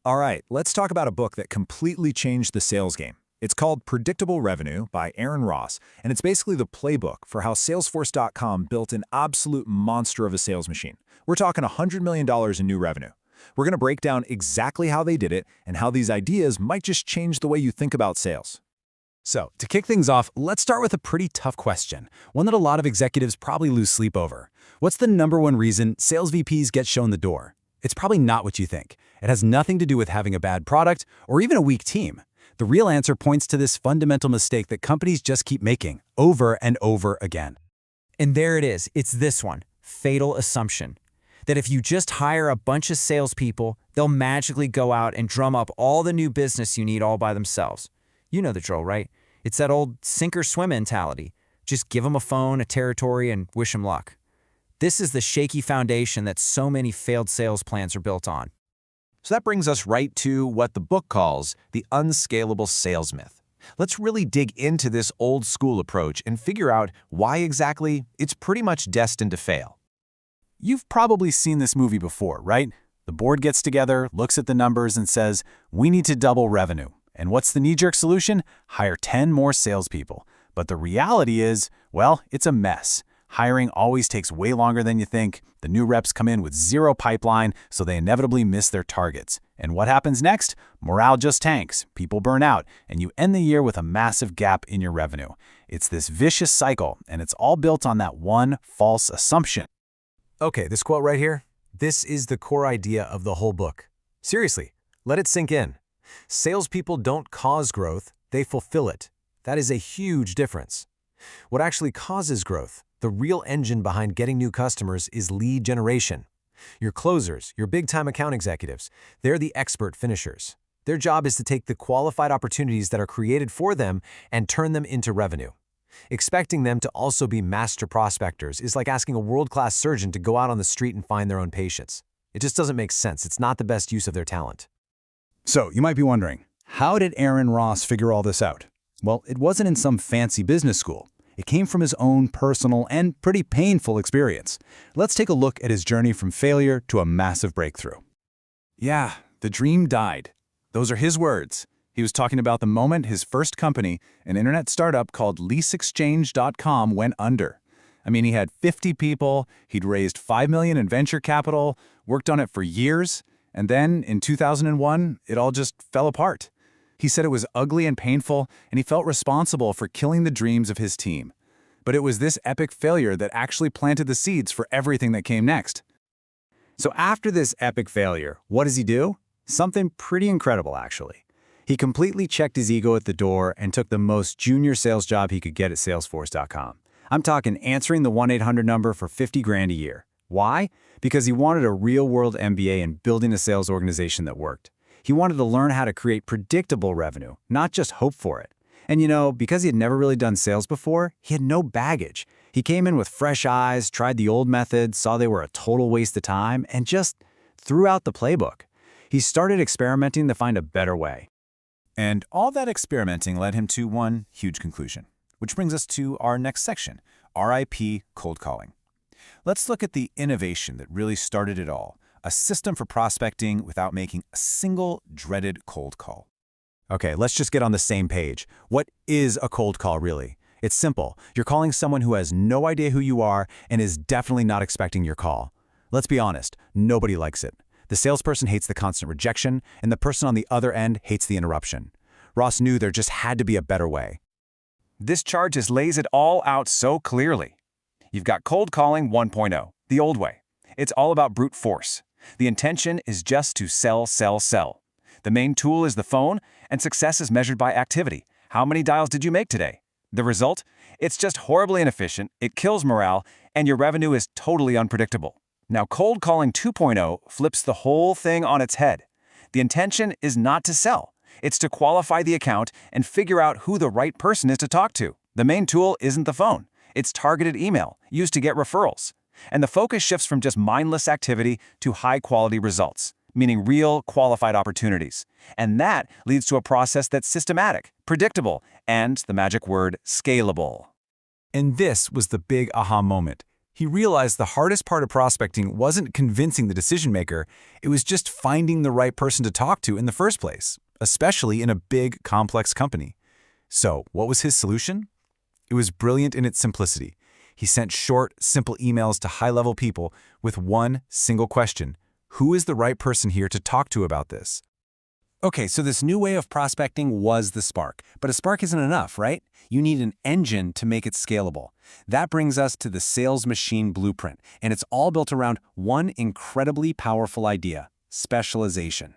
All right, let's talk about a book that completely changed the sales game. It's called Predictable Revenue by Aaron Ross, and it's basically the playbook for how Salesforce.com built an absolute monster of a sales machine. We're talking $100 million in new revenue. We're going to break down exactly how they did it and how these ideas might just change the way you think about sales. So, to kick things off, let's start with a pretty tough question, one that a lot of executives probably lose sleep over. What's the #1 reason sales VPs get shown the door? It's probably not what you think. It has nothing to do with having a bad product or even a weak team. The real answer points to this fundamental mistake that companies just keep making over and over again. And there it is. It's this one, fatal assumption. That if you just hire a bunch of salespeople, they'll magically go out and drum up all the new business you need all by themselves. You know the drill, right? It's that old sink or swim mentality. Just give them a phone, a territory, and wish them luck. This is the shaky foundation that so many failed sales plans are built on. So that brings us right to what the book calls the unscalable sales myth. Let's really dig into this old school approach and figure out why exactly it's pretty much destined to fail. You've probably seen this movie before, right? The board gets together, looks at the numbers, and says, we need to double revenue. And what's the knee-jerk solution? Hire 10 more salespeople. But the reality is, well, it's a mess. Hiring always takes way longer than you think. The new reps come in with zero pipeline, so they inevitably miss their targets. And what happens next? Morale just tanks, people burn out, and you end the year with a massive gap in your revenue. It's this vicious cycle, and it's all built on that one false assumption. Okay, this quote right here, this is the core idea of the whole book. Seriously, let it sink in. Salespeople don't cause growth, they fulfill it. That is a huge difference. What actually causes growth, the real engine behind getting new customers, is lead generation. Your closers, your big-time account executives, they're the expert finishers. Their job is to take the qualified opportunities that are created for them and turn them into revenue. Expecting them to also be master prospectors is like asking a world-class surgeon to go out on the street and find their own patients. It just doesn't make sense. It's not the best use of their talent. So, you might be wondering, how did Aaron Ross figure all this out? Well, it wasn't in some fancy business school. It came from his own personal and pretty painful experience. Let's take a look at his journey from failure to a massive breakthrough. Yeah, the dream died. Those are his words. He was talking about the moment his first company, an internet startup called leaseexchange.com, went under. I mean, he had 50 people, he'd raised $5 million in venture capital, worked on it for years, and then in 2001, it all just fell apart. He said it was ugly and painful, and he felt responsible for killing the dreams of his team. But it was this epic failure that actually planted the seeds for everything that came next. So after this epic failure, what does he do? Something pretty incredible, actually. He completely checked his ego at the door and took the most junior sales job he could get at Salesforce.com. I'm talking answering the 1-800 number for 50 grand a year. Why? Because he wanted a real-world MBA in building a sales organization that worked. He wanted to learn how to create predictable revenue, not just hope for it. And because he had never really done sales before, he had no baggage. He came in with fresh eyes, tried the old methods, saw they were a total waste of time, and just threw out the playbook. He started experimenting to find a better way. And all that experimenting led him to one huge conclusion, which brings us to our next section, RIP cold calling. Let's look at the innovation that really started it all. A system for prospecting without making a single dreaded cold call. Okay, let's just get on the same page. What is a cold call really? It's simple. You're calling someone who has no idea who you are and is definitely not expecting your call. Let's be honest, nobody likes it. The salesperson hates the constant rejection, and the person on the other end hates the interruption. Ross knew there just had to be a better way. This chart just lays it all out so clearly. You've got cold calling 1.0, the old way. It's all about brute force. The intention is just to sell, sell, sell. The main tool is the phone, and success is measured by activity. How many dials did you make today? The result? It's just horribly inefficient, it kills morale, and your revenue is totally unpredictable. Now, cold calling 2.0 flips the whole thing on its head. The intention is not to sell. It's to qualify the account and figure out who the right person is to talk to. The main tool isn't the phone. It's targeted email, used to get referrals. And the focus shifts from just mindless activity to high-quality results, meaning real, qualified opportunities. And that leads to a process that's systematic, predictable, and, the magic word, scalable. And this was the big aha moment. He realized the hardest part of prospecting wasn't convincing the decision maker, it was just finding the right person to talk to in the first place, especially in a big, complex company. So, what was his solution? It was brilliant in its simplicity. He sent short, simple emails to high-level people with one single question: who is the right person here to talk to about this? Okay, so this new way of prospecting was the spark. But a spark isn't enough, right? You need an engine to make it scalable. That brings us to the sales machine blueprint, and it's all built around one incredibly powerful idea: specialization.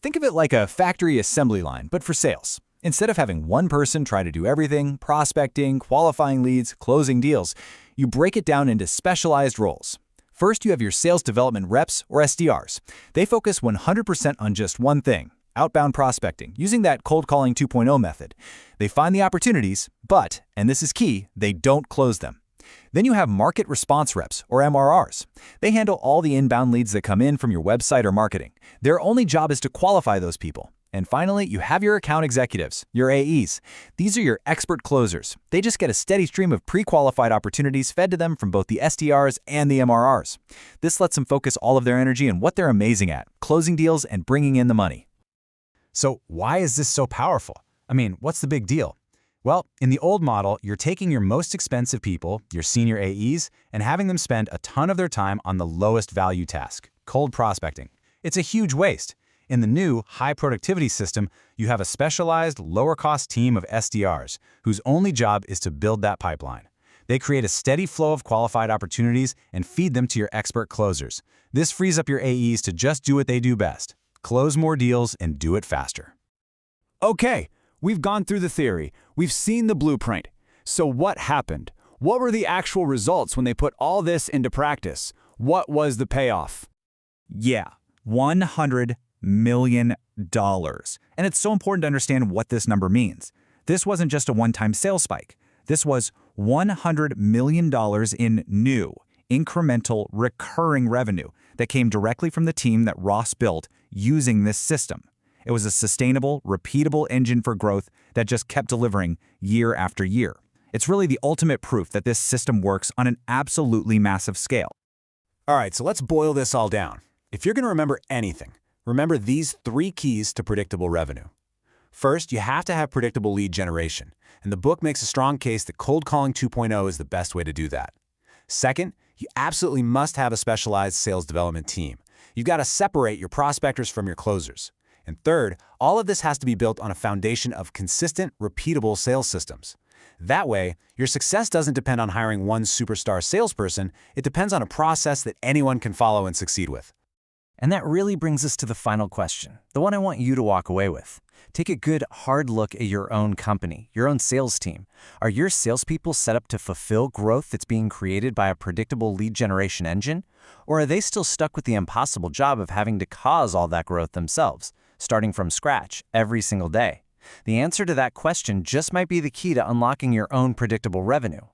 Think of it like a factory assembly line, but for sales. Instead of having one person try to do everything, prospecting, qualifying leads, closing deals, you break it down into specialized roles. First, you have your sales development reps, or SDRs. They focus 100% on just one thing: outbound prospecting, using that cold calling 2.0 method. They find the opportunities, but, and this is key, they don't close them. Then you have market response reps, or MRRs. They handle all the inbound leads that come in from your website or marketing. Their only job is to qualify those people. And finally, you have your account executives, your AEs. These are your expert closers. They just get a steady stream of pre-qualified opportunities fed to them from both the SDRs and the MRRs. This lets them focus all of their energy on what they're amazing at: closing deals and bringing in the money. So why is this so powerful? I mean, what's the big deal? Well, in the old model, you're taking your most expensive people, your senior AEs, and having them spend a ton of their time on the lowest value task: cold prospecting. It's a huge waste. In the new, high-productivity system, you have a specialized, lower-cost team of SDRs whose only job is to build that pipeline. They create a steady flow of qualified opportunities and feed them to your expert closers. This frees up your AEs to just do what they do best: close more deals and do it faster. Okay, we've gone through the theory. We've seen the blueprint. So what happened? What were the actual results when they put all this into practice? What was the payoff? Yeah, $100 million. And it's so important to understand what this number means. This wasn't just a one-time sales spike. This was $100 million in new, incremental, recurring revenue that came directly from the team that Ross built using this system. It was a sustainable, repeatable engine for growth that just kept delivering year after year. It's really the ultimate proof that this system works on an absolutely massive scale. All right, so let's boil this all down. If you're going to remember anything, remember these 3 keys to predictable revenue. First, you have to have predictable lead generation, and the book makes a strong case that cold calling 2.0 is the best way to do that. Second, you absolutely must have a specialized sales development team. You've got to separate your prospectors from your closers. And third, all of this has to be built on a foundation of consistent, repeatable sales systems. That way, your success doesn't depend on hiring one superstar salesperson. It depends on a process that anyone can follow and succeed with. And that really brings us to the final question, the one I want you to walk away with. Take a good, hard look at your own company, your own sales team. Are your salespeople set up to fulfill growth that's being created by a predictable lead generation engine? Or are they still stuck with the impossible job of having to cause all that growth themselves, starting from scratch every single day? The answer to that question just might be the key to unlocking your own predictable revenue.